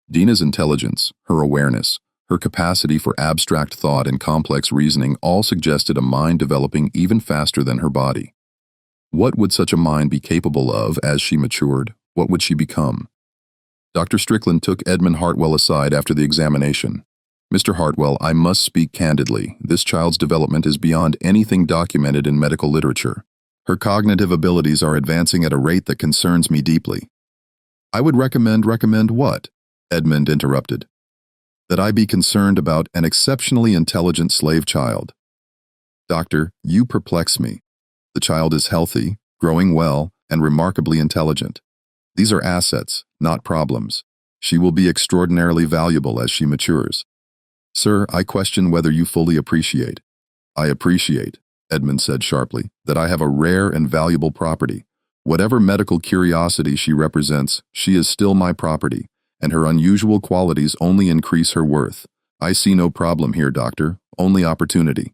Dinah's intelligence, her awareness, her capacity for abstract thought and complex reasoning all suggested a mind developing even faster than her body. What would such a mind be capable of as she matured? What would she become? Dr. Strickland took Edmund Hartwell aside after the examination. "Mr. Hartwell, I must speak candidly. This child's development is beyond anything documented in medical literature. Her cognitive abilities are advancing at a rate that concerns me deeply." "I would recommend what?" Edmund interrupted. "That I be concerned about an exceptionally intelligent slave child." "Doctor, you perplex me. The child is healthy, growing well, and remarkably intelligent. These are assets, not problems. She will be extraordinarily valuable as she matures." "Sir, I question whether you fully appreciate." "I appreciate," Edmund said sharply, "that I have a rare and valuable property. Whatever medical curiosity she represents, she is still my property, and her unusual qualities only increase her worth. I see no problem here, doctor, only opportunity."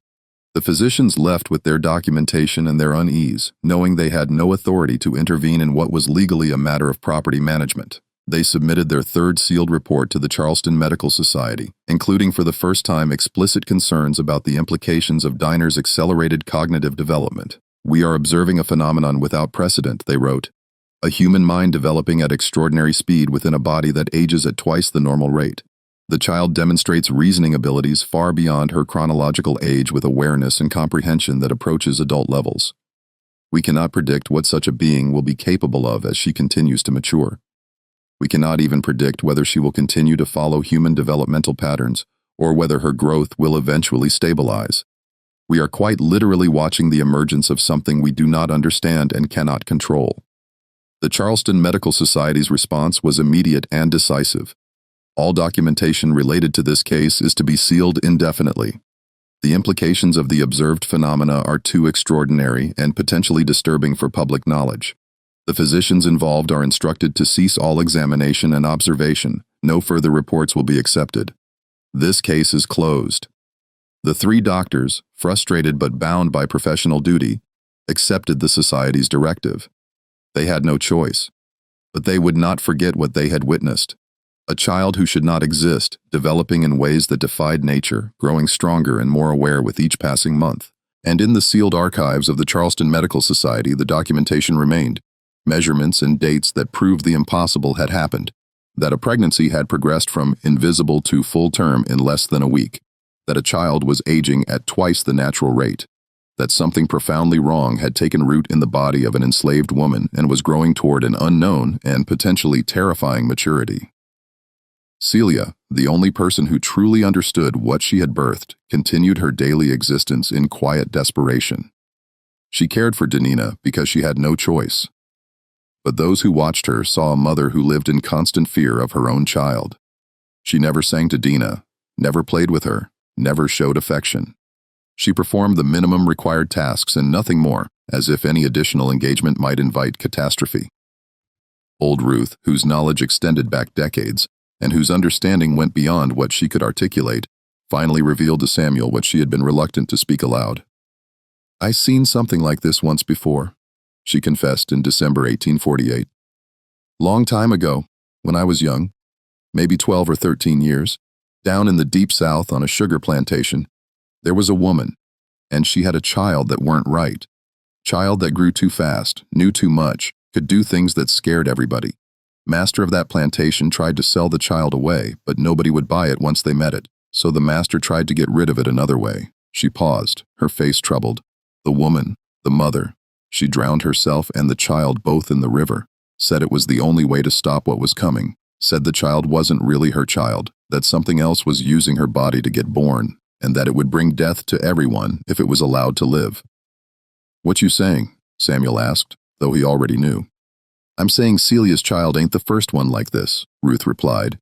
The physicians left with their documentation and their unease, knowing they had no authority to intervene in what was legally a matter of property management. They submitted their 3rd sealed report to the Charleston Medical Society, including for the first time explicit concerns about the implications of Dinah's accelerated cognitive development. "We are observing a phenomenon without precedent," they wrote. "A human mind developing at extraordinary speed within a body that ages at twice the normal rate. The child demonstrates reasoning abilities far beyond her chronological age with awareness and comprehension that approaches adult levels. We cannot predict what such a being will be capable of as she continues to mature. We cannot even predict whether she will continue to follow human developmental patterns or whether her growth will eventually stabilize. We are quite literally watching the emergence of something we do not understand and cannot control." The Charleston Medical Society's response was immediate and decisive. "All documentation related to this case is to be sealed indefinitely. The implications of the observed phenomena are too extraordinary and potentially disturbing for public knowledge. The physicians involved are instructed to cease all examination and observation. No further reports will be accepted. This case is closed." The 3 doctors, frustrated but bound by professional duty, accepted the society's directive. They had no choice. But they would not forget what they had witnessed. A child who should not exist, developing in ways that defied nature, growing stronger and more aware with each passing month. And in the sealed archives of the Charleston Medical Society, the documentation remained. Measurements and dates that proved the impossible had happened. That a pregnancy had progressed from invisible to full term in less than a week. That a child was aging at twice the natural rate. That something profoundly wrong had taken root in the body of an enslaved woman and was growing toward an unknown and potentially terrifying maturity. Celia, the only person who truly understood what she had birthed, continued her daily existence in quiet desperation. She cared for Dinah because she had no choice. But those who watched her saw a mother who lived in constant fear of her own child. She never sang to Dinah, never played with her, never showed affection. She performed the minimum required tasks and nothing more, as if any additional engagement might invite catastrophe. Old Ruth, whose knowledge extended back decades, and whose understanding went beyond what she could articulate, finally revealed to Samuel what she had been reluctant to speak aloud. "I seen something like this once before," she confessed in December 1848. "Long time ago, when I was young, maybe 12 or 13 years, down in the deep south on a sugar plantation, there was a woman, and she had a child that weren't right. Child that grew too fast, knew too much, could do things that scared everybody. Master of that plantation tried to sell the child away, but nobody would buy it once they met it, so the master tried to get rid of it another way." She paused, her face troubled. "The woman, the mother, she drowned herself and the child both in the river. Said it was the only way to stop what was coming. Said the child wasn't really her child, that something else was using her body to get born, and that it would bring death to everyone if it was allowed to live." "What you saying?" Samuel asked, though he already knew. "I'm saying Celia's child ain't the first one like this," Ruth replied.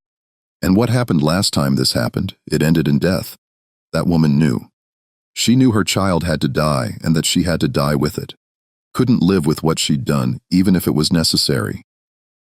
"And what happened last time this happened, it ended in death. That woman knew. She knew her child had to die and that she had to die with it. Couldn't live with what she'd done, even if it was necessary.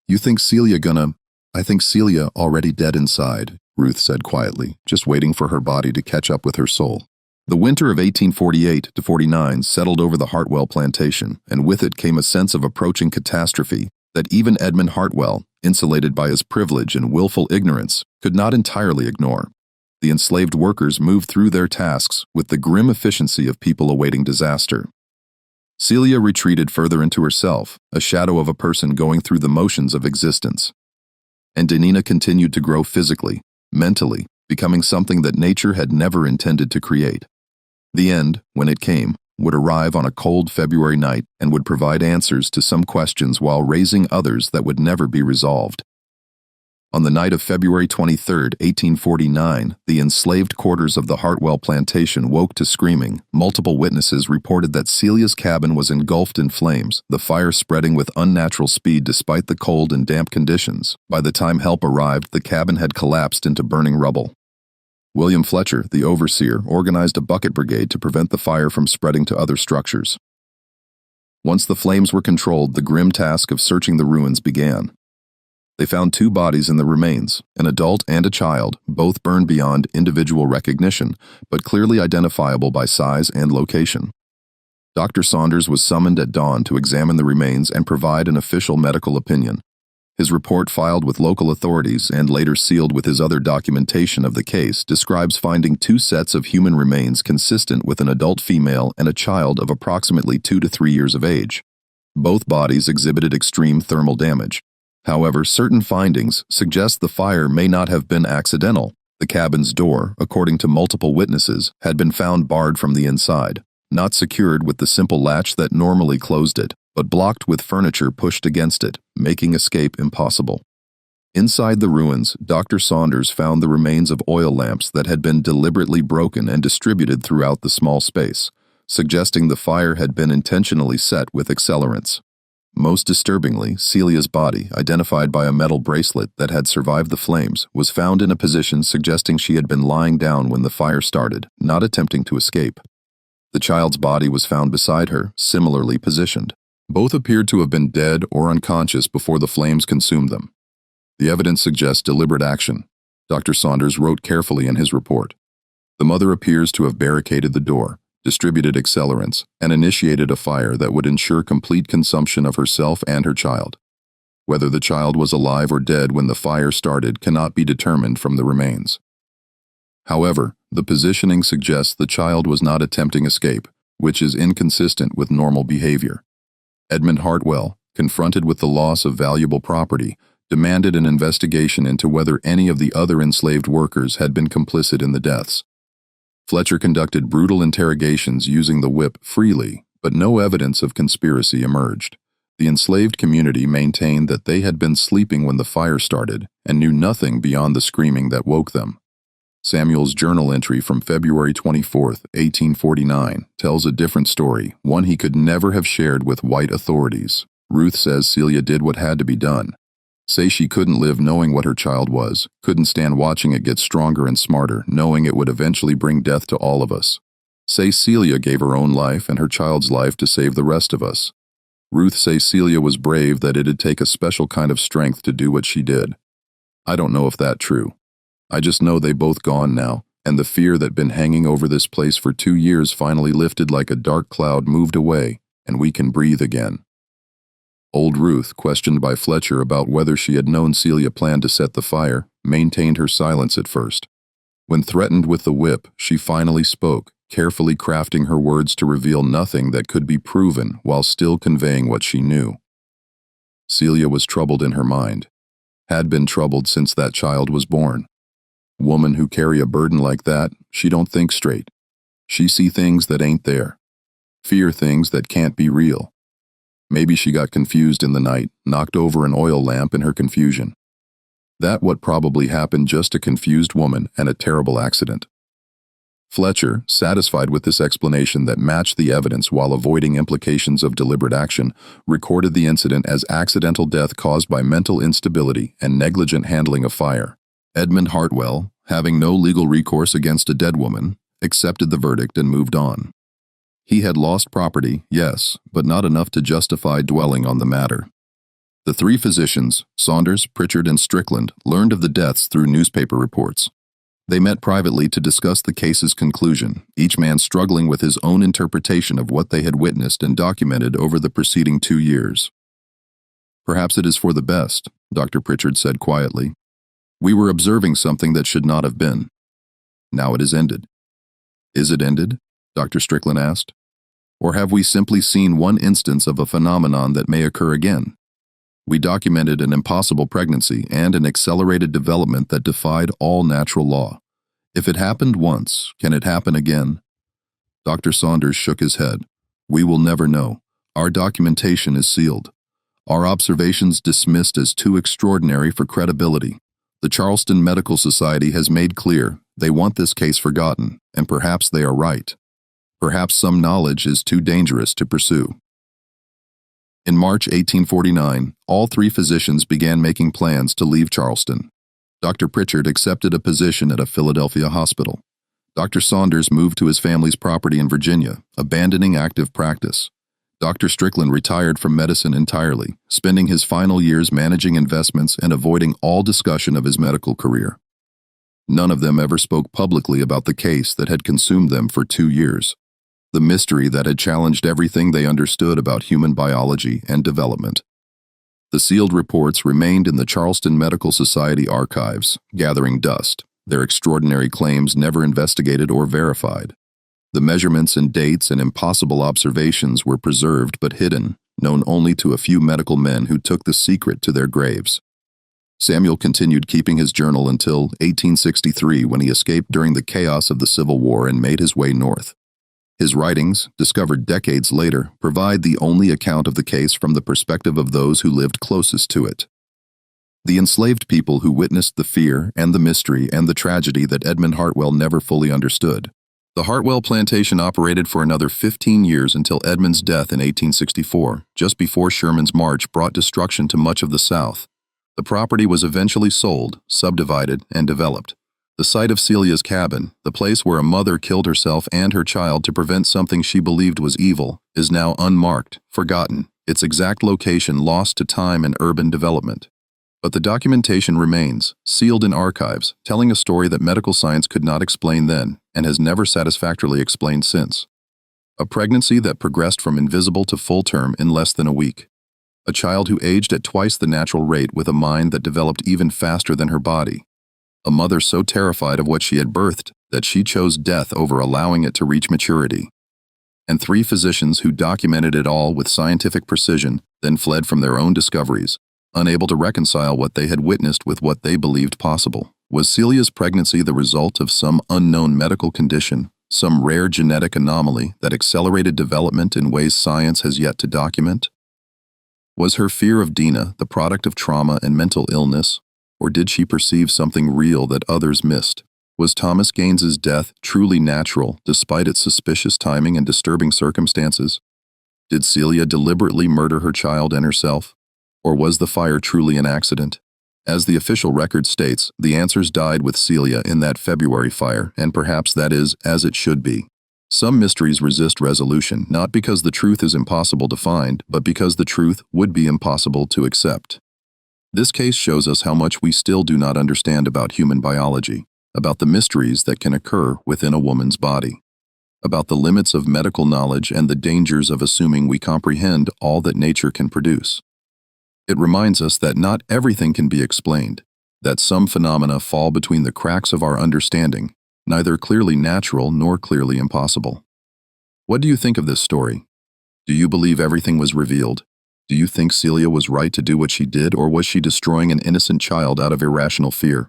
You think Celia gonna—" "I think Celia already dead inside," Ruth said quietly, just waiting for her body to catch up with her soul. The winter of 1848 to 49 settled over the Hartwell plantation, and with it came a sense of approaching catastrophe that even Edmund Hartwell, insulated by his privilege and willful ignorance, could not entirely ignore. The enslaved workers moved through their tasks with the grim efficiency of people awaiting disaster. Celia retreated further into herself, a shadow of a person going through the motions of existence. And Danina continued to grow physically, mentally, becoming something that nature had never intended to create. The end, when it came, would arrive on a cold February night and would provide answers to some questions while raising others that would never be resolved. On the night of February 23, 1849, the enslaved quarters of the Hartwell plantation woke to screaming. Multiple witnesses reported that Celia's cabin was engulfed in flames, the fire spreading with unnatural speed despite the cold and damp conditions. By the time help arrived, the cabin had collapsed into burning rubble. William Fletcher, the overseer, organized a bucket brigade to prevent the fire from spreading to other structures. Once the flames were controlled, the grim task of searching the ruins began. They found 2 bodies in the remains, an adult and a child, both burned beyond individual recognition, but clearly identifiable by size and location. Dr. Saunders was summoned at dawn to examine the remains and provide an official medical opinion. His report, filed with local authorities and later sealed with his other documentation of the case, describes finding 2 sets of human remains consistent with an adult female and a child of approximately 2 to 3 years of age. Both bodies exhibited extreme thermal damage. However, certain findings suggest the fire may not have been accidental. The cabin's door, according to multiple witnesses, had been found barred from the inside, not secured with the simple latch that normally closed it, but blocked with furniture pushed against it, making escape impossible. Inside the ruins, Dr. Saunders found the remains of oil lamps that had been deliberately broken and distributed throughout the small space, suggesting the fire had been intentionally set with accelerants. Most disturbingly, Celia's body, identified by a metal bracelet that had survived the flames, was found in a position suggesting she had been lying down when the fire started, not attempting to escape. The child's body was found beside her, similarly positioned. Both appeared to have been dead or unconscious before the flames consumed them. The evidence suggests deliberate action, Dr. Saunders wrote carefully in his report. The mother appears to have barricaded the door, distributed accelerants, and initiated a fire that would ensure complete consumption of herself and her child. Whether the child was alive or dead when the fire started cannot be determined from the remains. However, the positioning suggests the child was not attempting escape, which is inconsistent with normal behavior. Edmund Hartwell, confronted with the loss of valuable property, demanded an investigation into whether any of the other enslaved workers had been complicit in the deaths. Fletcher conducted brutal interrogations using the whip freely, but no evidence of conspiracy emerged. The enslaved community maintained that they had been sleeping when the fire started and knew nothing beyond the screaming that woke them. Samuel's journal entry from February 24, 1849, tells a different story, one he could never have shared with white authorities. Ruth says Celia did what had to be done. Say she couldn't live knowing what her child was, couldn't stand watching it get stronger and smarter, knowing it would eventually bring death to all of us. Say Celia gave her own life and her child's life to save the rest of us. Ruth say Celia was brave, that it'd take a special kind of strength to do what she did. I don't know if that's true. I just know they both gone now, and the fear that been hanging over this place for 2 years finally lifted like a dark cloud, moved away, and we can breathe again. Old Ruth, questioned by Fletcher about whether she had known Celia planned to set the fire, maintained her silence at first. When threatened with the whip, she finally spoke, carefully crafting her words to reveal nothing that could be proven while still conveying what she knew. Celia was troubled in her mind. Had been troubled since that child was born. Woman who carry a burden like that, she don't think straight. She see things that ain't there. Fear things that can't be real. Maybe she got confused in the night, knocked over an oil lamp in her confusion. That what probably happened, just a confused woman and a terrible accident. Fletcher, satisfied with this explanation that matched the evidence while avoiding implications of deliberate action, recorded the incident as accidental death caused by mental instability and negligent handling of fire. Edmund Hartwell, having no legal recourse against a dead woman, accepted the verdict and moved on. He had lost property, yes, but not enough to justify dwelling on the matter. The 3 physicians, Saunders, Pritchard, and Strickland, learned of the deaths through newspaper reports. They met privately to discuss the case's conclusion, each man struggling with his own interpretation of what they had witnessed and documented over the preceding 2 years. Perhaps it is for the best, Dr. Pritchard said quietly. We were observing something that should not have been. Now it is ended. Is it ended? Dr. Strickland asked. Or have we simply seen one instance of a phenomenon that may occur again? We documented an impossible pregnancy and an accelerated development that defied all natural law. If it happened once, can it happen again? Dr. Saunders shook his head. We will never know. Our documentation is sealed. Our observations dismissed as too extraordinary for credibility. The Charleston Medical Society has made clear they want this case forgotten, and perhaps they are right. Perhaps some knowledge is too dangerous to pursue. In March 1849, all 3 physicians began making plans to leave Charleston. Dr. Pritchard accepted a position at a Philadelphia hospital. Dr. Saunders moved to his family's property in Virginia, abandoning active practice. Dr. Strickland retired from medicine entirely, spending his final years managing investments and avoiding all discussion of his medical career. None of them ever spoke publicly about the case that had consumed them for 2 years. The mystery that had challenged everything they understood about human biology and development. The sealed reports remained in the Charleston Medical Society archives, gathering dust, their extraordinary claims never investigated or verified. The measurements and dates and impossible observations were preserved but hidden, known only to a few medical men who took the secret to their graves. Samuel continued keeping his journal until 1863, when he escaped during the chaos of the Civil War and made his way north. His writings, discovered decades later, provide the only account of the case from the perspective of those who lived closest to it. The enslaved people who witnessed the fear and the mystery and the tragedy that Edmund Hartwell never fully understood. The Hartwell plantation operated for another 15 years until Edmund's death in 1864, just before Sherman's march brought destruction to much of the South. The property was eventually sold, subdivided, and developed. The site of Celia's cabin, the place where a mother killed herself and her child to prevent something she believed was evil, is now unmarked, forgotten, its exact location lost to time and urban development. But the documentation remains, sealed in archives, telling a story that medical science could not explain then and has never satisfactorily explained since. A pregnancy that progressed from invisible to full term in less than a week. A child who aged at twice the natural rate with a mind that developed even faster than her body. A mother so terrified of what she had birthed that she chose death over allowing it to reach maturity. And 3 physicians who documented it all with scientific precision, then fled from their own discoveries, unable to reconcile what they had witnessed with what they believed possible. Was Celia's pregnancy the result of some unknown medical condition, some rare genetic anomaly that accelerated development in ways science has yet to document? Was her fear of Dina the product of trauma and mental illness? Or did she perceive something real that others missed? Was Thomas Gaines's death truly natural, despite its suspicious timing and disturbing circumstances? Did Celia deliberately murder her child and herself? Or was the fire truly an accident? As the official record states, the answers died with Celia in that February fire, and perhaps that is as it should be. Some mysteries resist resolution, not because the truth is impossible to find, but because the truth would be impossible to accept. This case shows us how much we still do not understand about human biology, about the mysteries that can occur within a woman's body, about the limits of medical knowledge and the dangers of assuming we comprehend all that nature can produce. It reminds us that not everything can be explained, that some phenomena fall between the cracks of our understanding, neither clearly natural nor clearly impossible. What do you think of this story? Do you believe everything was revealed? Do you think Celia was right to do what she did, or was she destroying an innocent child out of irrational fear?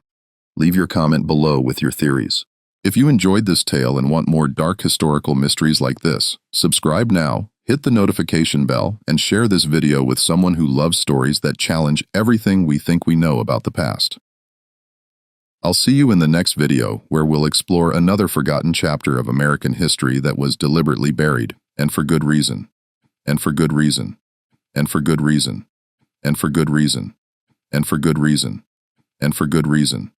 Leave your comment below with your theories. If you enjoyed this tale and want more dark historical mysteries like this, subscribe now, hit the notification bell, and share this video with someone who loves stories that challenge everything we think we know about the past. I'll see you in the next video, where we'll explore another forgotten chapter of American history that was deliberately buried, and for good reason, and for good reason, and for good reason, and for good reason, and for good reason, and for good reason.